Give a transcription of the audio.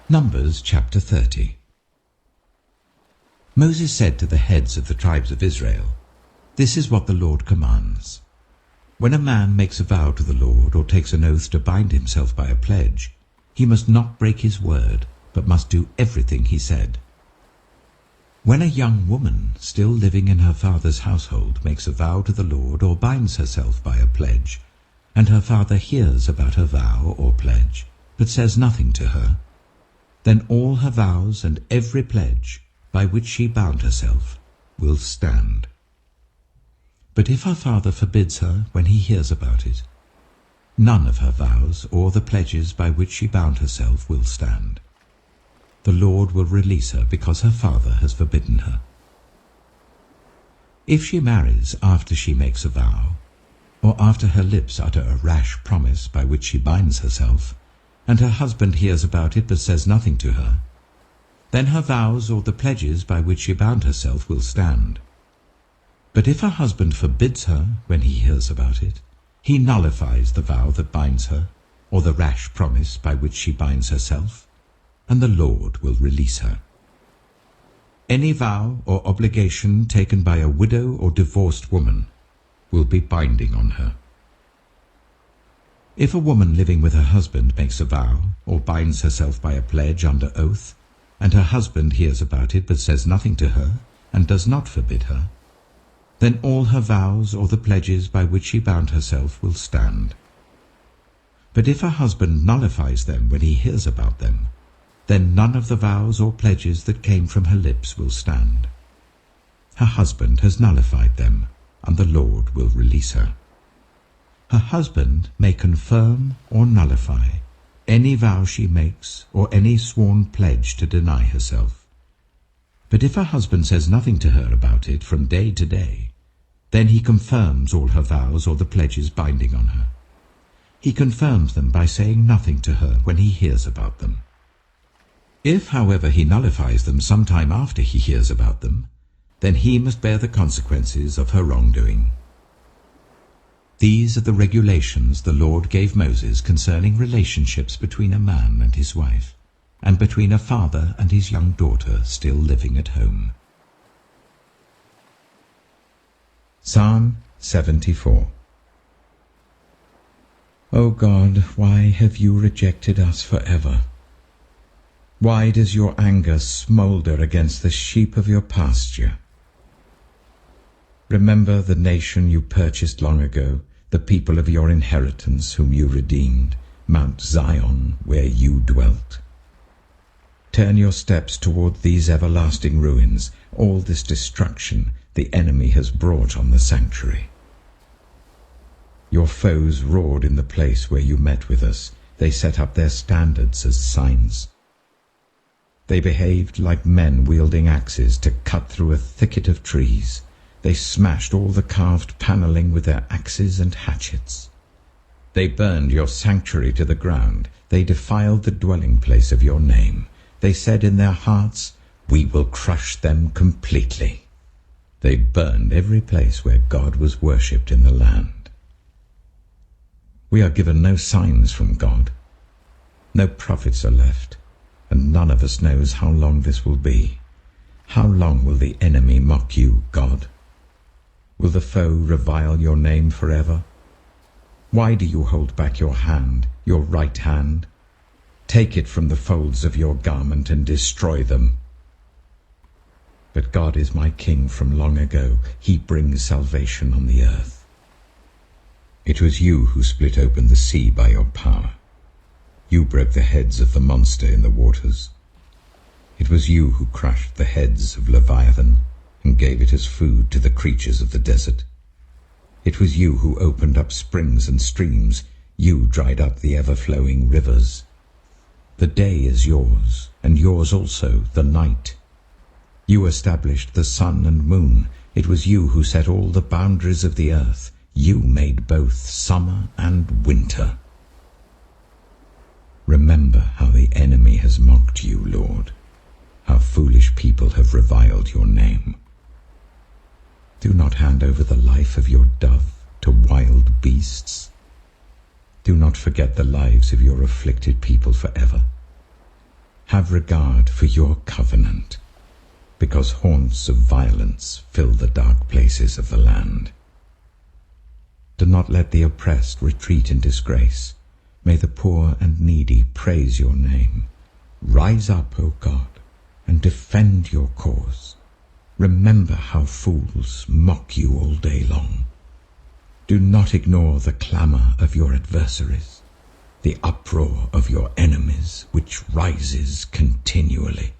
Numbers chapter 30. Moses said to the heads of the tribes of Israel, "This is what the Lord commands. When a man makes a vow to the Lord or takes an oath to bind himself by a pledge, he must not break his word, but must do everything he said. When a young woman still living in her father's household makes a vow to the Lord or binds herself by a pledge, and her father hears about her vow or pledge, but says nothing to her, then all her vows and every pledge by which she bound herself will stand. But if her father forbids her when he hears about it, none of her vows or the pledges by which she bound herself will stand. The Lord will release her because her father has forbidden her. If she marries after she makes a vow, or after her lips utter a rash promise by which she binds herself, and her husband hears about it but says nothing to her, then her vows or the pledges by which she bound herself will stand. But if her husband forbids her when he hears about it, he nullifies the vow that binds her, or the rash promise by which she binds herself, and the Lord will release her. Any vow or obligation taken by a widow or divorced woman will be binding on her. If a woman living with her husband makes a vow or binds herself by a pledge under oath, and her husband hears about it but says nothing to her and does not forbid her, then all her vows or the pledges by which she bound herself will stand. But if her husband nullifies them when he hears about them, then none of the vows or pledges that came from her lips will stand. Her husband has nullified them, and the Lord will release her. Her husband may confirm or nullify any vow she makes or any sworn pledge to deny herself. But if her husband says nothing to her about it from day to day, then he confirms all her vows or the pledges binding on her. He confirms them by saying nothing to her when he hears about them. If, however, he nullifies them some time after he hears about them, then he must bear the consequences of her wrongdoing. These are the regulations the Lord gave Moses concerning relationships between a man and his wife, and between a father and his young daughter still living at home. Psalm 74. O God, why have you rejected us forever? Why does your anger smolder against the sheep of your pasture? Remember the nation you purchased long ago, the people of your inheritance whom you redeemed, Mount Zion, where you dwelt. Turn your steps toward these everlasting ruins, all this destruction the enemy has brought on the sanctuary. Your foes roared in the place where you met with us. They set up their standards as signs. They behaved like men wielding axes to cut through a thicket of trees. They smashed all the carved paneling with their axes and hatchets. They burned your sanctuary to the ground. They defiled the dwelling place of your name. They said in their hearts, "We will crush them completely." They burned every place where God was worshipped in the land. We are given no signs from God. No prophets are left, and none of us knows how long this will be. How long will the enemy mock you, God? Will the foe revile your name forever? Why do you hold back your hand, your right hand? Take it from the folds of your garment and destroy them. But God is my King from long ago. He brings salvation on the earth. It was you who split open the sea by your power. You broke the heads of the monster in the waters. It was you who crushed the heads of Leviathan and gave it as food to the creatures of the desert. It was you who opened up springs and streams. You dried up the ever-flowing rivers. The day is yours, and yours also the night. You established the sun and moon. It was you who set all the boundaries of the earth. You made both summer and winter. Remember how the enemy has mocked you, Lord, how foolish people have reviled your name. Do not hand over the life of your dove to wild beasts. Do not forget the lives of your afflicted people forever. have regard for your covenant, because haunts of violence fill the dark places of the land. Do not let the oppressed retreat in disgrace. May the poor and needy praise your name. Rise up, O God, and defend your cause. Remember how fools mock you all day long. Do not ignore the clamor of your adversaries, the uproar of your enemies, which rises continually.